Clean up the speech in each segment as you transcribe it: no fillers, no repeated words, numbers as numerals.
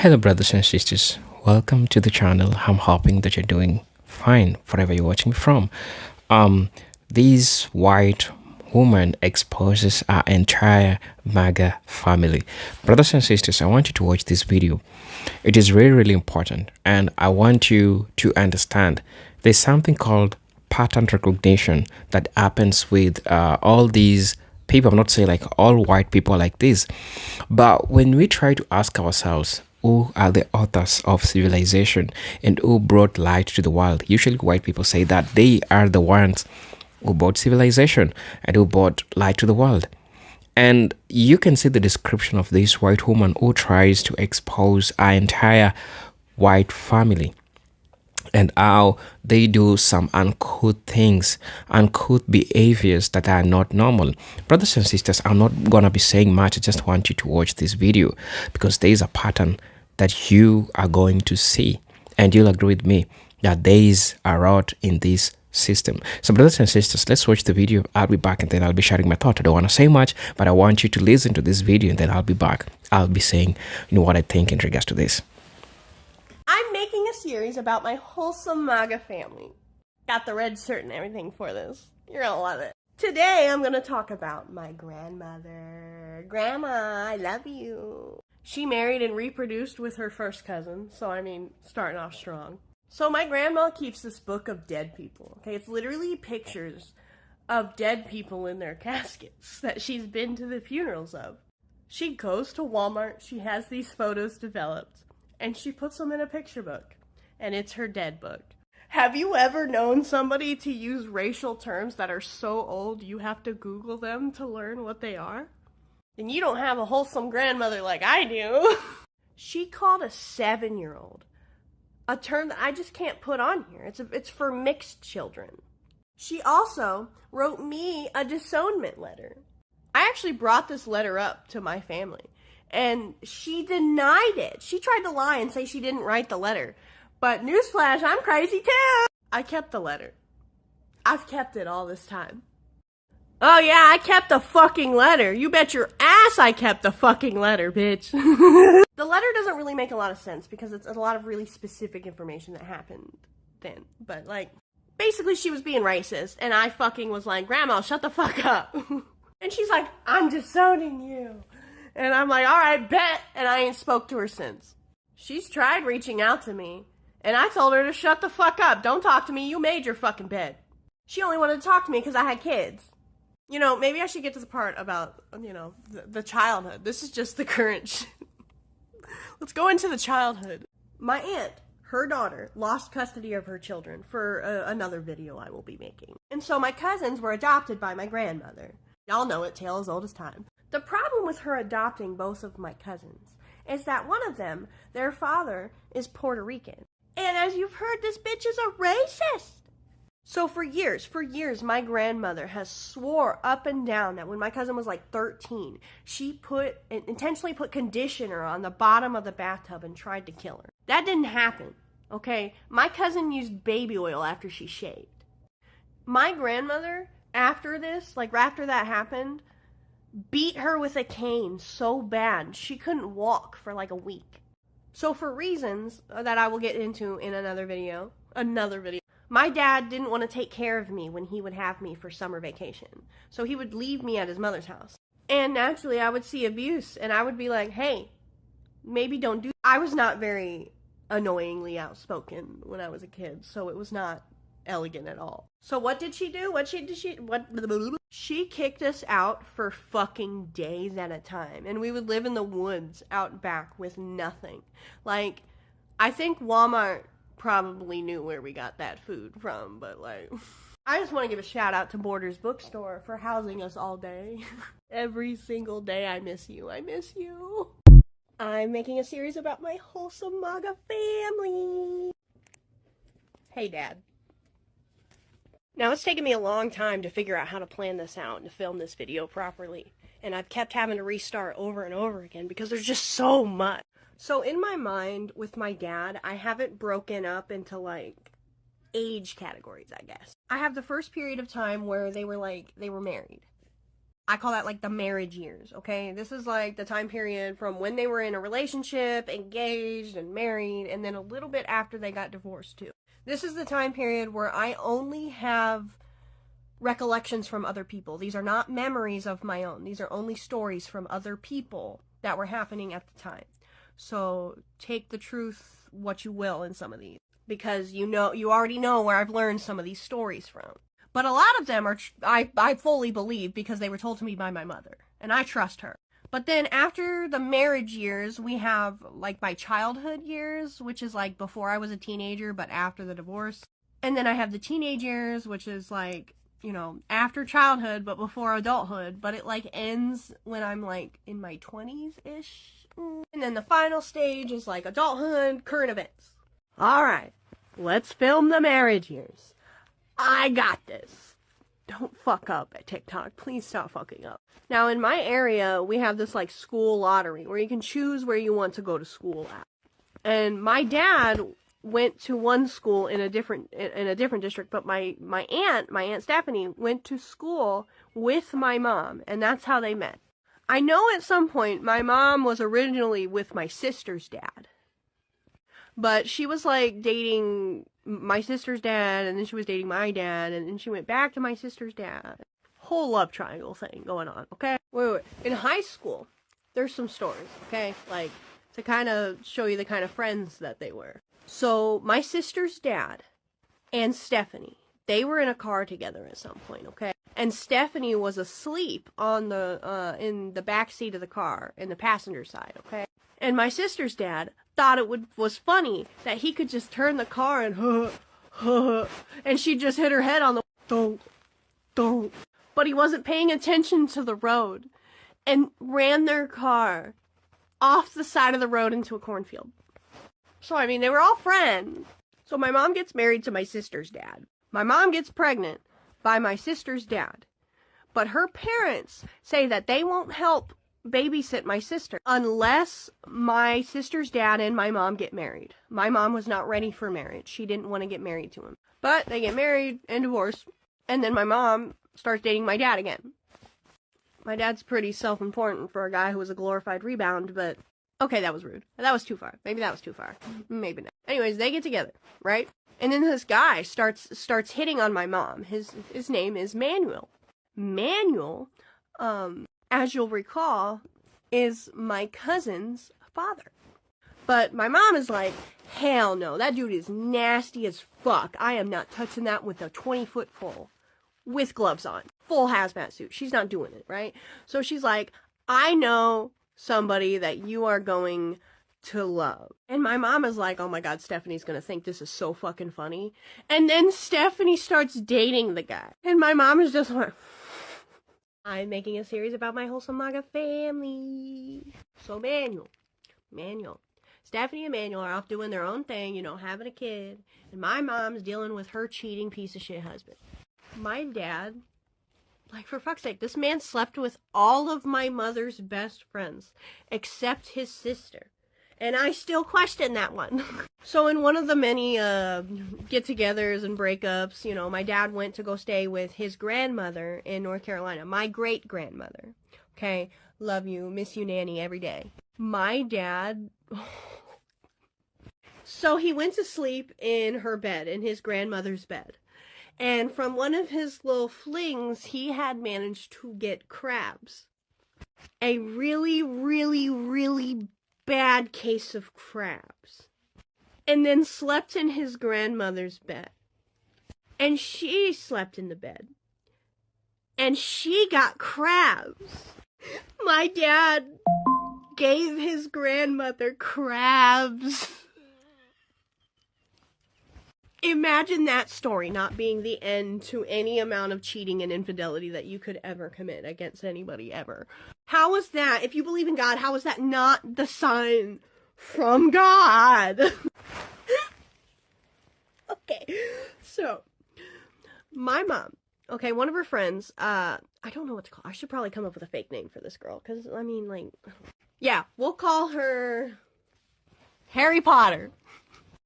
Hello, brothers and sisters. Welcome to the channel. I'm hoping that you're doing fine wherever you're watching from. Um, this white woman exposes our entire MAGA family. Brothers and sisters, I want you to watch this video. It is really, really important, and I want you to understand there's something called pattern recognition that happens with all these people. I'm not saying like all white people are like this, but when we try to ask ourselves, who are the authors of civilization and who brought light to the world? Usually, white people say that they are the ones who brought civilization and who brought light to the world. And you can see the description of this white woman who tries to expose our entire white family and how they do some uncouth things, uncouth behaviors that are not normal. Brothers and sisters, I'm not gonna be saying much. I just want you to watch this video because there is a pattern that you are going to see, and you'll agree with me that there is a rot in this system. So, brothers and sisters, let's watch the video. I'll be back and then I'll be sharing my thought. I don't want to say much, but I want you to listen to this video and then I'll be back. I'll be saying, what I think in regards to this. I'm making a series about my wholesome MAGA family. Got the red shirt and everything for this. You're gonna love it. Today I'm gonna talk about my grandmother. Grandma, I love you. She married and reproduced with her first cousin, so I mean, starting off strong. So my grandma keeps this book of dead people, okay? It's literally pictures of dead people in their caskets that she's been to the funerals of. She goes to Walmart, she has these photos developed, and she puts them in a picture book, and it's her dead book. Have you ever known somebody to use racial terms that are so old you have to Google them to learn what they are? And you don't have a wholesome grandmother like I do. She called a 7-year-old a term that I just can't put on here. It's for mixed children. She also wrote me a disownment letter. I actually brought this letter up to my family, and she denied it. She tried to lie and say she didn't write the letter. But newsflash, I'm crazy too! I kept the letter. I've kept it all this time. Oh yeah, I kept the fucking letter. You bet your ass I kept the fucking letter, bitch. The letter doesn't really make a lot of sense because it's a lot of really specific information that happened then. But like, basically she was being racist and I fucking was like, Grandma, shut the fuck up. And she's like, I'm disowning you. And I'm like, alright, bet. And I ain't spoke to her since. She's tried reaching out to me and I told her to shut the fuck up. Don't talk to me. You made your fucking bed. She only wanted to talk to me because I had kids. You know, maybe I should get to the part about, the childhood. This is just the current shit. Let's go into the childhood. My aunt, her daughter, lost custody of her children for another video I will be making. And so my cousins were adopted by my grandmother. Y'all know it, tale as old as time. The problem with her adopting both of my cousins is that one of them, their father, is Puerto Rican. And as you've heard, this bitch is a racist. So for years, my grandmother has swore up and down that when my cousin was like 13, she intentionally put conditioner on the bottom of the bathtub and tried to kill her. That didn't happen, okay? My cousin used baby oil after she shaved. My grandmother, after this, like after that happened, beat her with a cane so bad she couldn't walk for like a week. So for reasons that I will get into in another video, my dad didn't want to take care of me when he would have me for summer vacation. So he would leave me at his mother's house. And naturally, I would see abuse, and I would be like, hey, maybe don't do. I was not very annoyingly outspoken when I was a kid, so it was not elegant at all. So what did she do? She kicked us out for fucking days at a time, and we would live in the woods out back with nothing. Like, I think Walmart probably knew where we got that food from, but like, I just want to give a shout out to Borders Bookstore for housing us all day. Every single day. I miss you. I'm making a series about my wholesome MAGA family. Hey, Dad. Now, it's taken me a long time to figure out how to plan this out and to film this video properly, and I've kept having to restart over and over again because there's just so much. So in my mind, with my dad, I have it broken up into, like, age categories, I guess. I have the first period of time where they were married. I call that like the marriage years, okay? This is like the time period from when they were in a relationship, engaged, and married, and then a little bit after they got divorced, too. This is the time period where I only have recollections from other people. These are not memories of my own. These are only stories from other people that were happening at the time. So take the truth what you will in some of these, because you already know where I've learned some of these stories from. But a lot of them are I fully believe because they were told to me by my mother, and I trust her. But then after the marriage years, we have like my childhood years, which is like before I was a teenager but after the divorce. And then I have the teenage years, which is like, you know, after childhood but before adulthood, but it like ends when I'm like in my 20s-ish. And then the final stage is like adulthood, current events. Alright, let's film the marriage years. I got this. Don't fuck up at TikTok. Please stop fucking up. Now, in my area, we have this like school lottery where you can choose where you want to go to school at. And my dad went to one school in a different district, but my aunt Stephanie went to school with my mom, and that's how they met. I know at some point my mom was originally with my sister's dad, but she was like dating my sister's dad, and then she was dating my dad, and then she went back to my sister's dad. Whole love triangle thing going on, okay? Wait. In high school, there's some stories, okay? Like, to kind of show you the kind of friends that they were. So, my sister's dad and Stephanie, they were in a car together at some point, okay? And Stephanie was asleep on the, in the back seat of the car, in the passenger side, okay? And my sister's dad thought it was funny that he could just turn the car and and she just hit her head on the don't. But he wasn't paying attention to the road and ran their car off the side of the road into a cornfield. So, I mean, they were all friends. So my mom gets married to my sister's dad. My mom gets pregnant by my sister's dad. But her parents say that they won't help babysit my sister unless my sister's dad and my mom get married. My mom was not ready for marriage. She didn't want to get married to him. But they get married and divorced, and then my mom starts dating my dad again. My dad's pretty self-important for a guy who was a glorified rebound, but okay, that was rude. That was too far. Maybe that was too far. Maybe not. Anyways, they get together, right? And then this guy starts hitting on my mom. His name is Manuel. Manuel, as you'll recall, is my cousin's father. But my mom is like, hell no, that dude is nasty as fuck. I am not touching that with a 20-foot pole. With gloves on. Full hazmat suit. She's not doing it, right? So she's like, I know somebody that you are going to love. And my mom is like, oh my god, Stephanie's gonna think this is so fucking funny. And then Stephanie starts dating the guy. And my mom is just like, I'm making a series about my wholesome MAGA family. So Manuel. Stephanie and Manuel are off doing their own thing, you know, having a kid. And my mom's dealing with her cheating piece of shit husband. My dad, like, for fuck's sake, this man slept with all of my mother's best friends, except his sister. And I still question that one. So in one of the many get-togethers and breakups, you know, my dad went to go stay with his grandmother in North Carolina. My great-grandmother. Okay? Love you. Miss you, Nanny, every day. My dad... So he went to sleep in her bed, in his grandmother's bed. And from one of his little flings, he had managed to get crabs. A really, really, really bad case of crabs. And then slept in his grandmother's bed. And she slept in the bed. And she got crabs. My dad gave his grandmother crabs. Imagine that story not being the end to any amount of cheating and infidelity that you could ever commit against anybody ever. How is that, if you believe in God, how is that not the sign from God? Okay, so, my mom, okay, one of her friends, I don't know what to call her. I should probably come up with a fake name for this girl, because, I mean, like, yeah, we'll call her Harry Potter.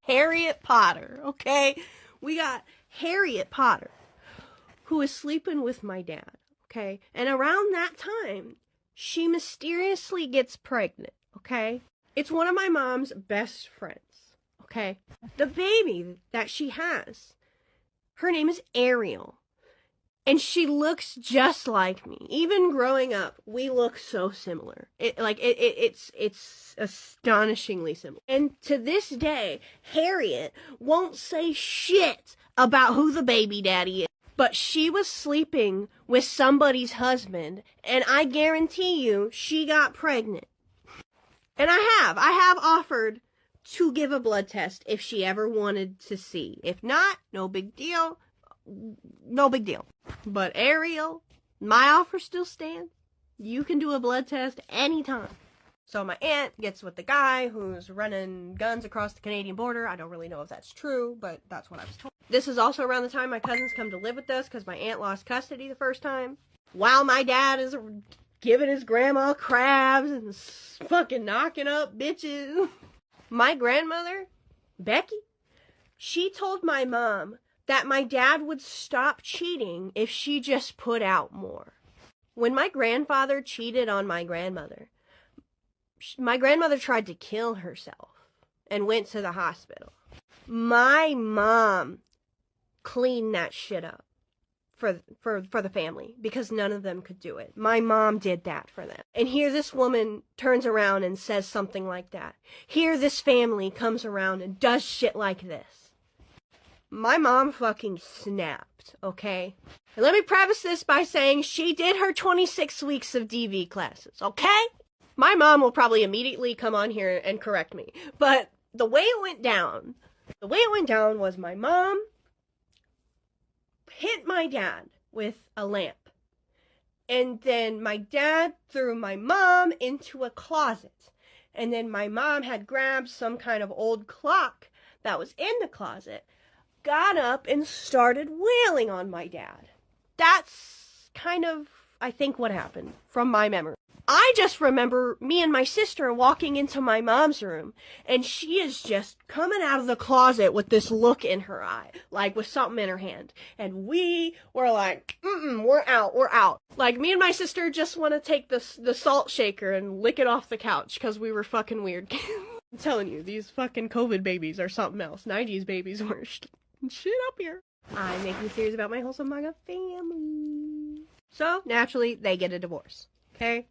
Harriet Potter, okay? We got Harriet Potter, who is sleeping with my dad, okay? And around that time, she mysteriously gets pregnant, okay? It's one of my mom's best friends, okay? The baby that she has, her name is Ariel. And she looks just like me. Even growing up, we look so similar. It's astonishingly similar. And to this day, Harriet won't say shit about who the baby daddy is. But she was sleeping with somebody's husband, and I guarantee you, she got pregnant. And I have offered to give a blood test if she ever wanted to see. If not, no big deal. No big deal. But Ariel, my offer still stands. You can do a blood test anytime. So my aunt gets with the guy who's running guns across the Canadian border. I don't really know if that's true, but that's what I was told. This is also around the time my cousins come to live with us because my aunt lost custody the first time. While my dad is giving his grandma crabs and fucking knocking up bitches. My grandmother, Becky, she told my mom that my dad would stop cheating if she just put out more. When my grandfather cheated on my grandmother tried to kill herself and went to the hospital. My mom cleaned that shit up for the family because none of them could do it. My mom did that for them. And here this woman turns around and says something like that. Here this family comes around and does shit like this. My mom fucking snapped, okay? And let me preface this by saying she did her 26 weeks of DV classes, okay? My mom will probably immediately come on here and correct me. But the way it went down was my mom hit my dad with a lamp. And then my dad threw my mom into a closet. And then my mom had grabbed some kind of old clock that was in the closet, got up and started wailing on my dad. That's kind of, I think, what happened from my memory. I just remember me and my sister walking into my mom's room, and she is just coming out of the closet with this look in her eye, like with something in her hand. And we were like, we're out. Like, me and my sister just want to take the salt shaker and lick it off the couch, because we were fucking weird. I'm telling you, these fucking COVID babies are something else. 90s babies were shit up here. I'm making a series about my wholesome MAGA family. So, naturally, they get a divorce. Okay?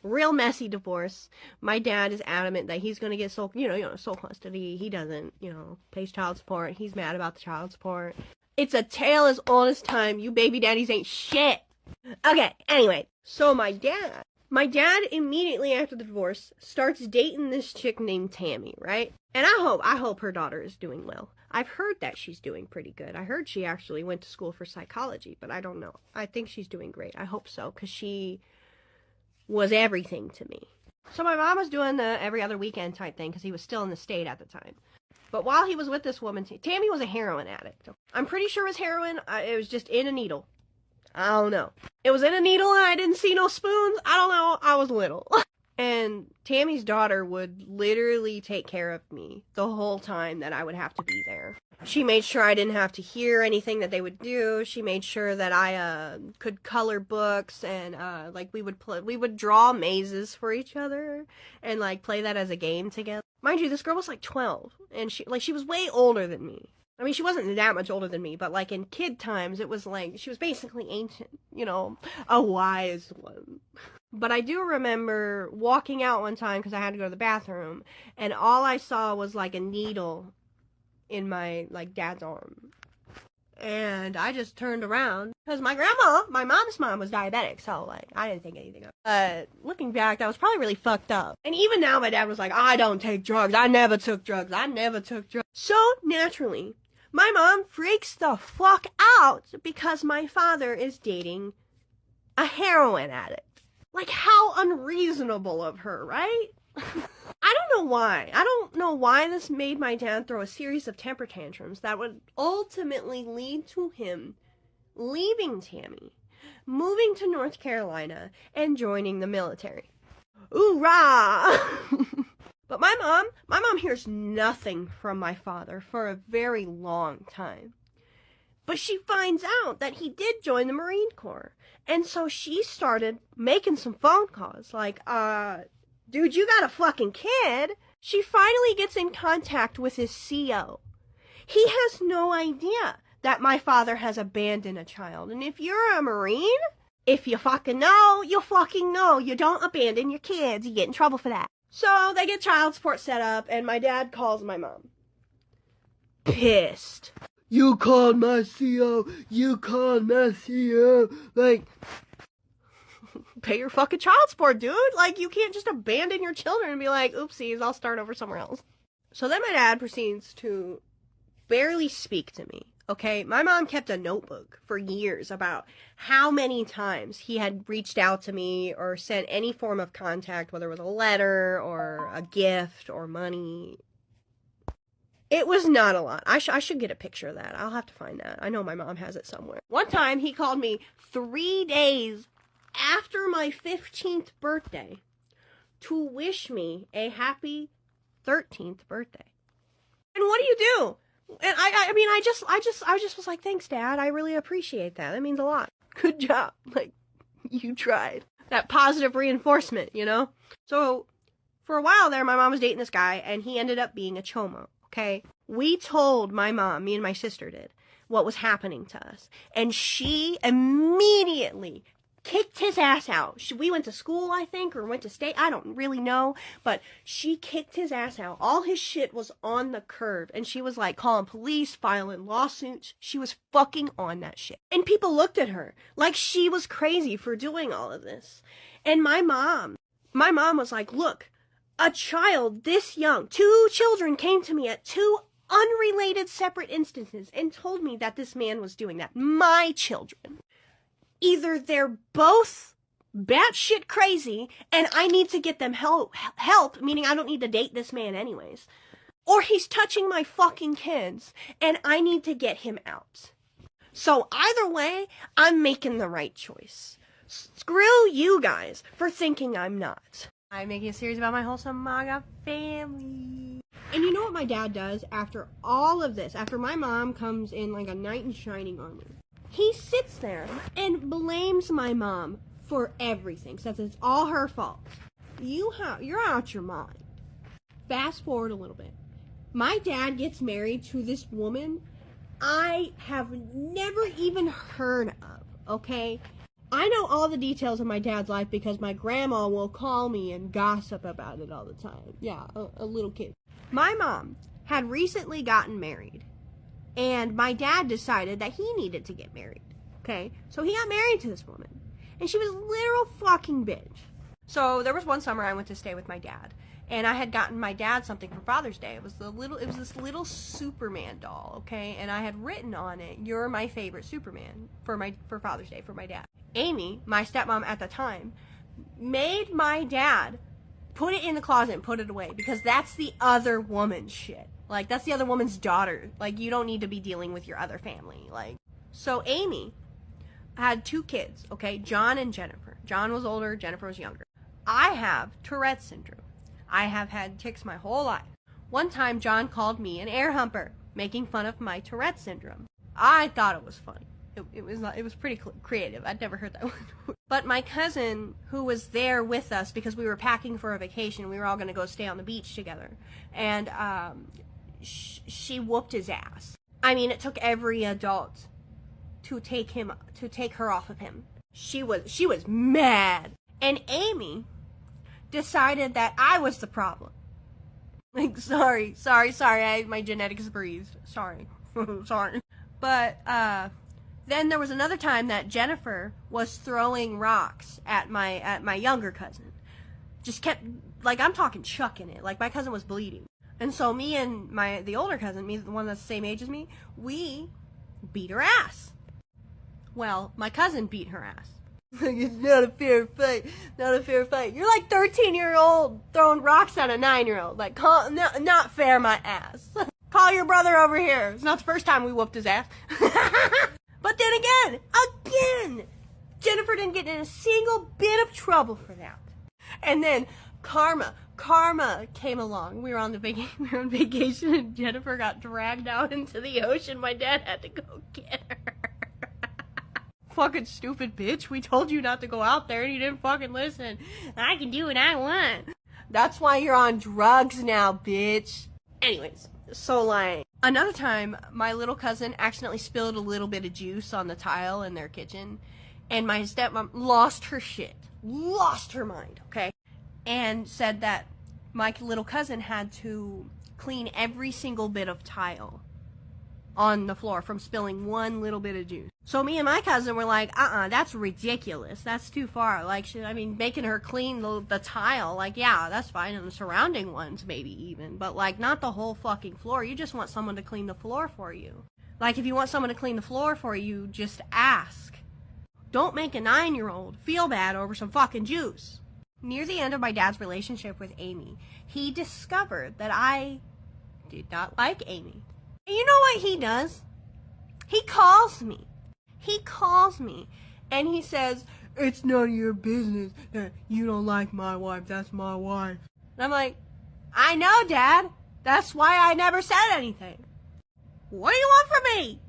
Real messy divorce. My dad is adamant that he's gonna get sole custody. He doesn't, pays child support. He's mad about the child support. It's a tale as old as time. You baby daddies ain't shit. Okay, anyway. So my dad immediately after the divorce starts dating this chick named Tammy, right? And I hope her daughter is doing well. I've heard that she's doing pretty good. I heard she actually went to school for psychology, but I don't know. I think she's doing great. I hope so, because she was everything to me. So my mom was doing the every other weekend type thing, because he was still in the state at the time. But while he was with this woman, Tammy was a heroin addict. I'm pretty sure it was heroin. It was just in a needle. I don't know. It was in a needle and I didn't see no spoons. I don't know. I was little. And Tammy's daughter would literally take care of me the whole time that I would have to be there. She made sure I didn't have to hear anything that they would do. She made sure that I could color books, and we would draw mazes for each other and like play that as a game together. Mind you, this girl was like 12, and she was way older than me. I mean, she wasn't that much older than me, but like in kid times, it was like she was basically ancient, a wise one. But I do remember walking out one time because I had to go to the bathroom, and all I saw was like a needle in my dad's arm. And I just turned around because my mom's mom was diabetic, so I didn't think anything of it. But looking back, that was probably really fucked up. And even now my dad was like, I don't take drugs. I never took drugs. So naturally, my mom freaks the fuck out because my father is dating a heroin addict. Like, how unreasonable of her, right? I don't know why this made my dad throw a series of temper tantrums that would ultimately lead to him leaving Tammy, moving to North Carolina, and joining the military. Hoorah! But my mom hears nothing from my father for a very long time. But she finds out that he did join the Marine Corps. And so she started making some phone calls like, dude, you got a fucking kid? She finally gets in contact with his CO. He has no idea that my father has abandoned a child. And if you're a Marine, if you fucking know, you fucking know. You don't abandon your kids. You get in trouble for that. So they get child support set up, and my dad calls my mom. Pissed. You called my CO. You called my CO. Like, pay your fucking child support, dude. Like, you can't just abandon your children and be like, oopsies, I'll start over somewhere else. So then my dad proceeds to barely speak to me. Okay, my mom kept a notebook for years about how many times he had reached out to me or sent any form of contact, whether it was a letter or a gift or money. It was not a lot. I should get a picture of that. I'll have to find that. I know my mom has it somewhere. One time he called me 3 days after my 15th birthday to wish me a happy 13th birthday. And what do you do? And I mean, I just was like, thanks, Dad. I really appreciate that. That means a lot. Good job. Like, you tried. That positive reinforcement, you know? So, for a while there, my mom was dating this guy, and he ended up being a chomo, okay? We told my mom, me and my sister did, what was happening to us. And she immediately kicked his ass out. We went to school, I think, or went to state. I don't really know. But she kicked his ass out. All his shit was on the curb. And she was like calling police, filing lawsuits. She was fucking on that shit. And people looked at her like she was crazy for doing all of this. And my mom was like, look, a child this young, 2 children came to me at 2 unrelated separate instances and told me that this man was doing that. My children. Either they're both batshit crazy and I need to get them help, meaning I don't need to date this man anyways, or he's touching my fucking kids and I need to get him out. So either way, I'm making the right choice. Screw you guys for thinking I'm not. I'm making a series about my wholesome MAGA family. And you know what my dad does after all of this, after my mom comes in like a knight in shining armor? He sits there and blames my mom for everything, says it's all her fault. You're out your mind. Fast forward a little bit. My dad gets married to this woman I have never even heard of, okay? I know all the details of my dad's life because my grandma will call me and gossip about it all the time. Yeah, a little kid. My mom had recently gotten married. And my dad decided that he needed to get married, okay? So he got married to this woman. And she was a literal fucking bitch. So there was one summer I went to stay with my dad. And I had gotten my dad something for Father's Day. It was this little Superman doll, okay? And I had written on it, "You're my favorite Superman," for Father's Day for my dad. Amy, my stepmom at the time, made my dad put it in the closet and put it away because that's the other woman's shit. Like, that's the other woman's daughter. Like, you don't need to be dealing with your other family. Like, so Amy had 2 kids, okay? John and Jennifer. John was older, Jennifer was younger. I have Tourette's syndrome. I have had tics my whole life. One time, John called me an air humper, making fun of my Tourette's syndrome. I thought it was funny. It was pretty creative. I'd never heard that one. But my cousin, who was there with us because we were packing for a vacation, we were all going to go stay on the beach together, and she whooped his ass. I mean, it took every adult to take her off of him. She was mad. And Amy decided that I was the problem. Like, sorry, my genetics breathed. Sorry. Sorry. But then there was another time that Jennifer was throwing rocks at my younger cousin. Just kept, like, I'm talking chucking it. Like, my cousin was bleeding. And so me and the older cousin, the one that's the same age as me, we beat her ass. Well, my cousin beat her ass. It's not a fair fight. Not a fair fight. You're like 13-year-old throwing rocks at a 9-year-old. Like, not fair, my ass. Call your brother over here. It's not the first time we whooped his ass. But then again, Jennifer didn't get in a single bit of trouble for that. And then karma karma came along. We were on vacation, and Jennifer got dragged out into the ocean. My dad had to go get her. Fucking stupid bitch. We told you not to go out there and you didn't fucking listen. I can do what I want. That's why you're on drugs now, bitch. Anyways, so like, another time, my little cousin accidentally spilled a little bit of juice on the tile in their kitchen, and my stepmom lost her shit. Lost her mind, okay? And said that my little cousin had to clean every single bit of tile on the floor from spilling one little bit of juice. So me and my cousin were like, that's ridiculous. That's too far. Like, making her clean the tile, like, yeah, that's fine. And the surrounding ones, maybe even. But, like, not the whole fucking floor. You just want someone to clean the floor for you. Like, if you want someone to clean the floor for you, just ask. Don't make a 9-year-old feel bad over some fucking juice. Near the end of my dad's relationship with Amy, he discovered that I did not like Amy. And you know what he does? He calls me. He calls me and he says, "It's none of your business that you don't like my wife. That's my wife." And I'm like, "I know, Dad. That's why I never said anything. What do you want from me?"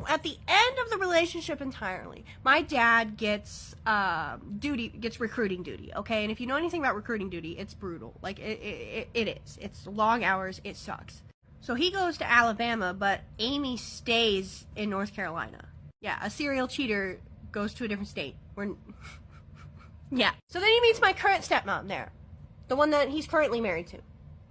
At the end of the relationship entirely, my dad gets recruiting duty, okay? And if you know anything about recruiting duty, it's brutal. Like, it is. It's long hours. It sucks. So he goes to Alabama, but Amy stays in North Carolina. Yeah, a serial cheater goes to a different state. Yeah. So then he meets my current stepmom there. The one that he's currently married to.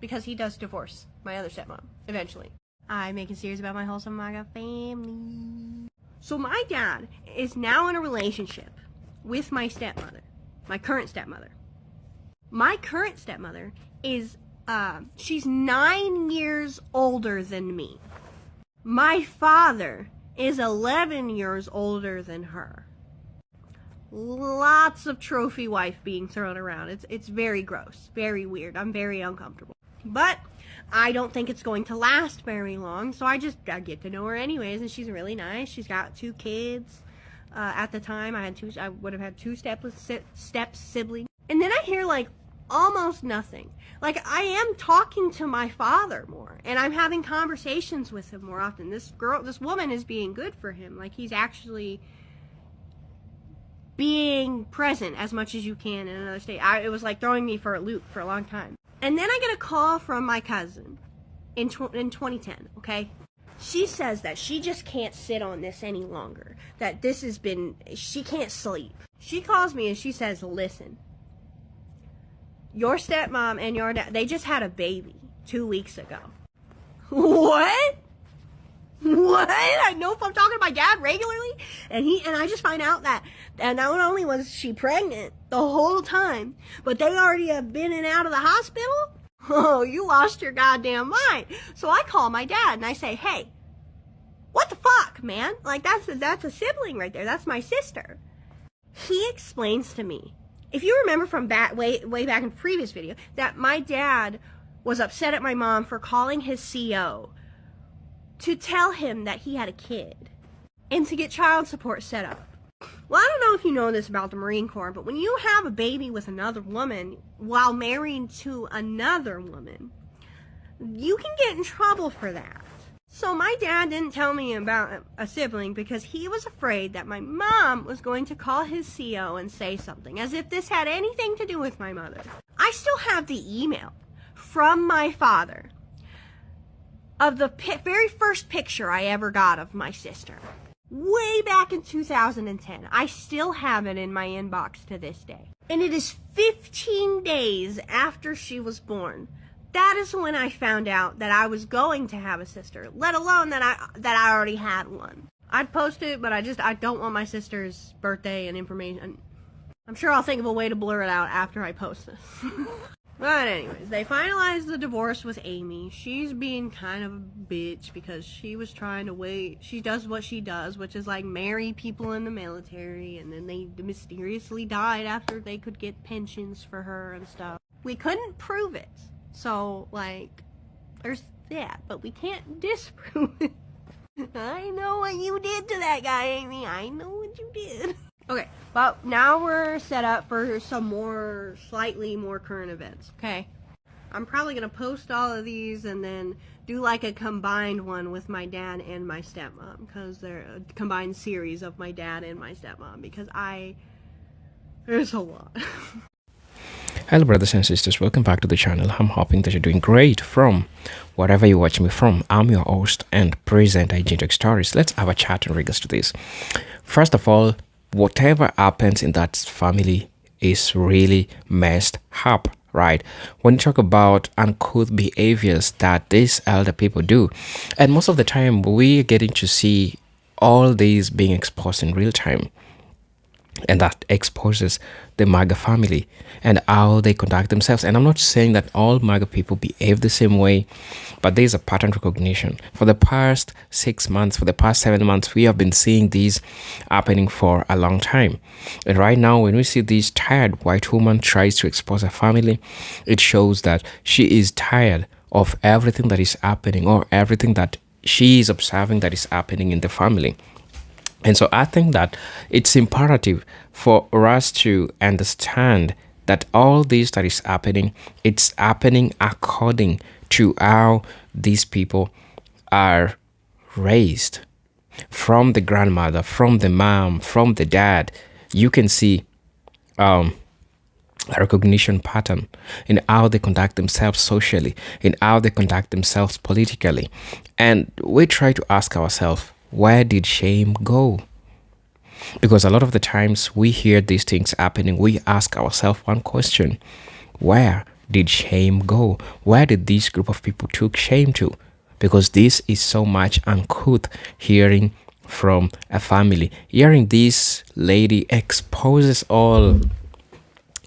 Because he does divorce my other stepmom, eventually. I'm making series about my wholesome MAGA family. So my dad is now in a relationship with my stepmother. My current stepmother. My current stepmother is she's 9 years older than me. My father is 11 years older than her. Lots of trophy wife being thrown around. It's very gross, very weird. I'm very uncomfortable. But I don't think it's going to last very long, so I get to know her anyways, and she's really nice. She's got 2 kids. At the time, I would have had 2 step siblings. And then I hear, like, almost nothing. Like, I am talking to my father more, and I'm having conversations with him more often. This woman is being good for him. Like, he's actually being present as much as you can in another state. It was like throwing me for a loop for a long time. And then I get a call from my cousin in 2010, okay? She says that she just can't sit on this any longer. That she can't sleep. She calls me and she says, "Listen, your stepmom and your dad, they just had a baby 2 weeks ago." What? What? I know if I'm talking to my dad regularly, and I just find out that not only was she pregnant the whole time, but they already have been in and out of the hospital. Oh, you lost your goddamn mind. So I call my dad and I say, "Hey, what the fuck, man? Like, that's a sibling right there. That's my sister." He explains to me, if you remember from way back in the previous video, that my dad was upset at my mom for calling his CO to tell him that he had a kid and to get child support set up. Well, I don't know if you know this about the Marine Corps, but when you have a baby with another woman while married to another woman, you can get in trouble for that. So my dad didn't tell me about a sibling because he was afraid that my mom was going to call his CO and say something, as if this had anything to do with my mother. I still have the email from my father of the very first picture I ever got of my sister. Way back in 2010. I still have it in my inbox to this day. And it is 15 days after she was born. That is when I found out that I was going to have a sister, let alone that I already had one. I'd post it, but I don't want my sister's birthday and information. I'm sure I'll think of a way to blur it out after I post this. But anyways, they finalized the divorce with Amy. She's being kind of a bitch because she was trying to wait. She does what she does, which is like marry people in the military, and then they mysteriously died after they could get pensions for her and stuff. We couldn't prove it. So, like, there's that, but we can't disprove it. I know what you did to that guy, Amy. I know what you did. Okay, but now we're set up for some slightly more current events, okay? I'm probably gonna post all of these and then do like a combined one with my dad and my stepmom, because they're a combined series of my dad and my stepmom, because there's a lot. Hello, brothers and sisters. Welcome back to the channel. I'm hoping that you're doing great from wherever you're watching me from. I'm your host and presenter, Agent Stories. Let's have a chat in regards to this. First of all, whatever happens in that family is really messed up, right? When you talk about uncouth behaviors that these elder people do, and most of the time we're getting to see all these being exposed in real time, and that exposes the MAGA family and how they conduct themselves. And I'm not saying that all MAGA people behave the same way, but there's a pattern recognition. For the past 6 months, for the past 7 months, we have been seeing these happening for a long time. And right now, when we see this tired white woman tries to expose her family, it shows that she is tired of everything that is happening, or everything that she is observing that is happening in the family. And so I think that it's imperative for us to understand that all this that is happening, it's happening according to how these people are raised. From the grandmother, from the mom, from the dad, you can see a recognition pattern in how they conduct themselves socially, in how they conduct themselves politically. And we try to ask ourselves, where did shame go? Because a lot of the times we hear these things happening, we ask ourselves one question: where did shame go? Where did this group of people took shame to? Because this is so much uncouth, hearing from a family. Hearing this lady exposes all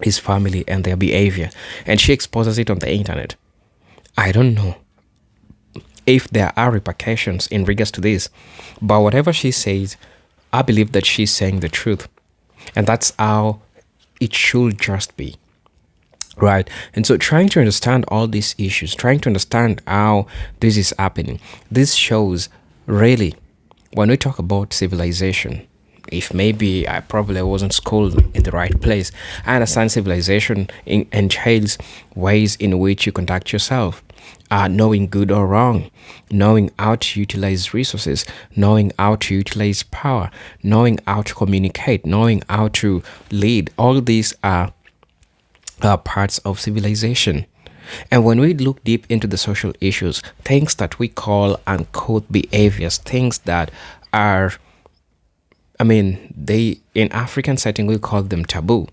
his family and their behavior, and she exposes it on the internet. I don't know if there are repercussions in regards to this, but whatever she says, I believe that she's saying the truth, and that's how it should just be, right? And so trying to understand all these issues, trying to understand how this is happening, this shows really, when we talk about civilization, if maybe I probably wasn't schooled in the right place, I understand civilization entails ways in which you conduct yourself, knowing good or wrong, knowing how to utilize resources, knowing how to utilize power, knowing how to communicate, knowing how to lead. All these are parts of civilization. And when we look deep into the social issues, things that we call uncouth behaviors, things that are, they, in African setting, we call them taboo.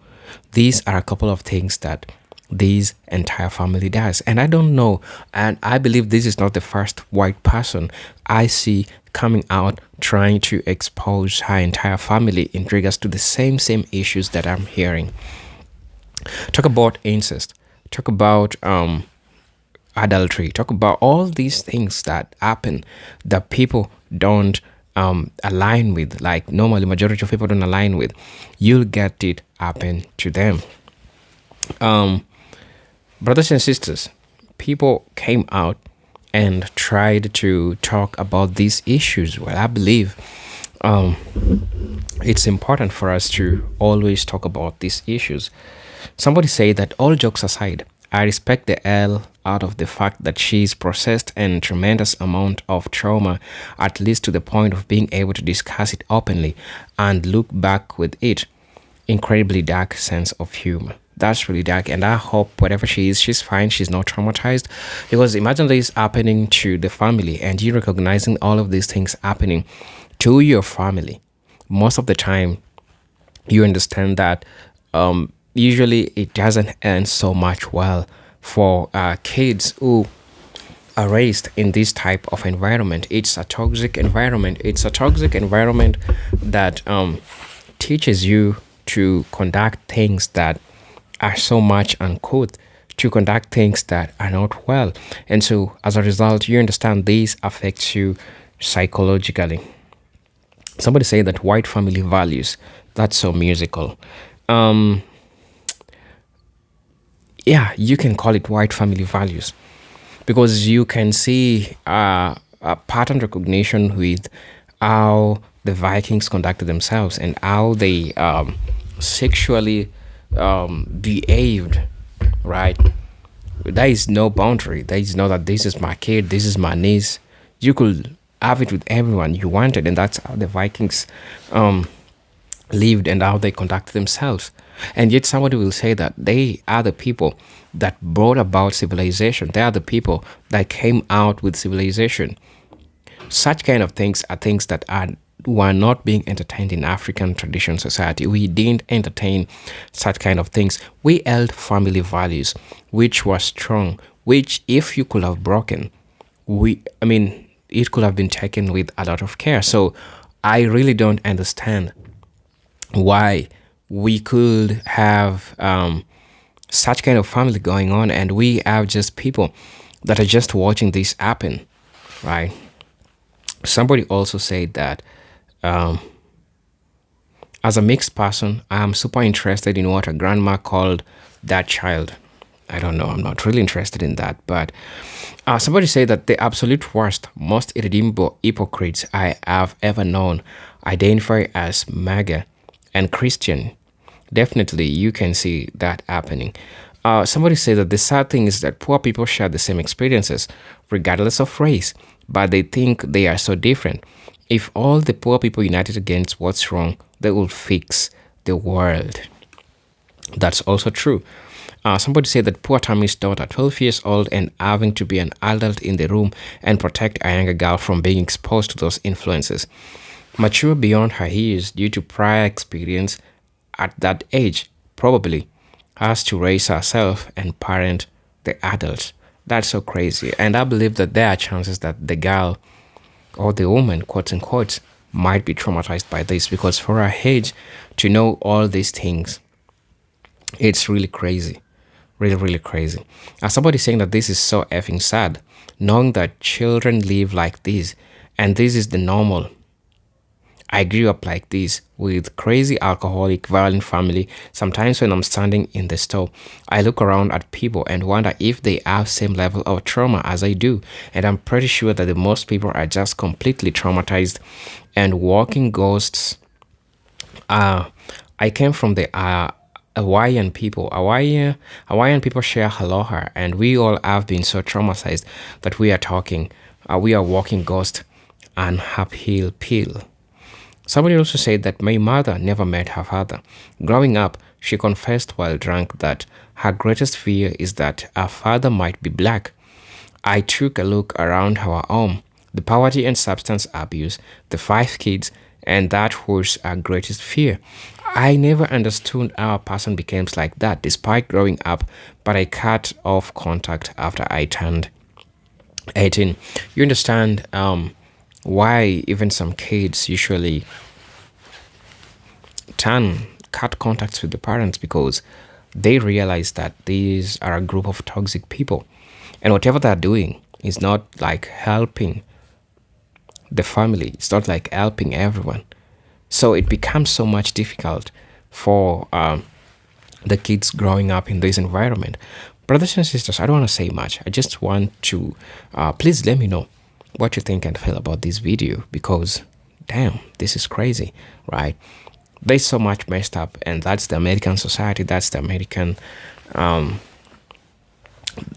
These are a couple of things that this entire family does. And I don't know, and I believe this is not the first white person I see coming out trying to expose her entire family in regards to the same issues that I'm hearing. Talk about incest, talk about adultery, talk about all these things that happen that people don't align with, like normally majority of people don't align with. You'll get it happen to them. Brothers and sisters, people came out and tried to talk about these issues. Well, I believe it's important for us to always talk about these issues. Somebody say that, all jokes aside, I respect the hell out of the fact that she's processed a tremendous amount of trauma, at least to the point of being able to discuss it openly and look back with it. Incredibly dark sense of humor. That's really dark, and I hope whatever she is, she's fine, she's not traumatized. Because imagine this happening to the family, and you recognizing all of these things happening to your family. Most of the time, you understand that usually it doesn't end so much well for kids who are raised in this type of environment. It's a toxic environment. It's a toxic environment that teaches you to conduct things that are so much uncouth, to conduct things that are not well. And so as a result, you understand this affects you psychologically. Somebody say that white family values, that's so musical. Yeah, you can call it white family values, because you can see a pattern recognition with how the Vikings conducted themselves and how they sexually behaved, right? There is no boundary. There is no that this is my kid, this is my niece. You could have it with everyone you wanted, and that's how the Vikings um, lived and how they conducted themselves. And yet, somebody will say that they are the people that brought about civilization. They are the people that came out with civilization. Such kind of things are things that are were not being entertained in African tradition society. We didn't entertain such kind of things. We held family values, which was strong, which if you could have broken, I mean, it could have been taken with a lot of care. So I really don't understand why we could have such kind of family going on and we have just people that are just watching this happen, right? Somebody also said that um, as a mixed person, I'm super interested in what a grandma called that child. I don't know. I'm not really interested in that. But somebody said that the absolute worst, most irredeemable hypocrites I have ever known identify as MAGA and Christian. Definitely, you can see that happening. Somebody said that the sad thing is that poor people share the same experiences, regardless of race, but they think they are so different. If all the poor people united against what's wrong, they will fix the world. That's also true. Somebody said that poor Tammy's daughter, 12 years old, and having to be an adult in the room and protect a younger girl from being exposed to those influences. Mature beyond her years due to prior experience at that age, probably has to raise herself and parent the adults. That's so crazy. And I believe that there are chances that the girl or the woman, quote unquote, might be traumatized by this because for her age to know all these things, it's really crazy. Really, really crazy. As somebody saying that this is so effing sad, knowing that children live like this and this is the normal. I grew up like this with crazy alcoholic, violent family. Sometimes when I'm standing in the store, I look around at people and wonder if they have same level of trauma as I do. And I'm pretty sure that the most people are just completely traumatized and walking ghosts. I came from the Hawaiian people. Hawaiian people share aloha, and we all have been so traumatized that we are walking ghosts and uphill peel. Somebody also said that my mother never met her father. Growing up, she confessed while drunk that her greatest fear is that her father might be black. I took a look around our home, the poverty and substance abuse, the 5 kids, and that was our greatest fear. I never understood how a person becomes like that despite growing up, but I cut off contact after I turned 18. You understand why even some kids usually cut contacts with the parents because they realize that these are a group of toxic people and whatever they're doing is not like helping the family, it's not like helping everyone. So it becomes so much difficult for the kids growing up in this environment. Brothers and sisters, I don't want to say much. I just want to please let me know what you think and feel about this video because damn, this is crazy, right? There's so much messed up, and that's the American society, um,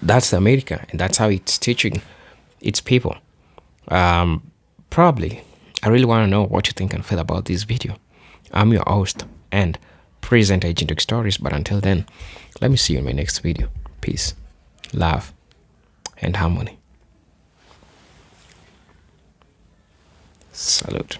that's the America, and that's how it's teaching its people. Um, Probably, I really want to know what you think and feel about this video. I'm your host and present Agent Stories, but until then, let me see you in my next video. Peace, love, and harmony. Salute.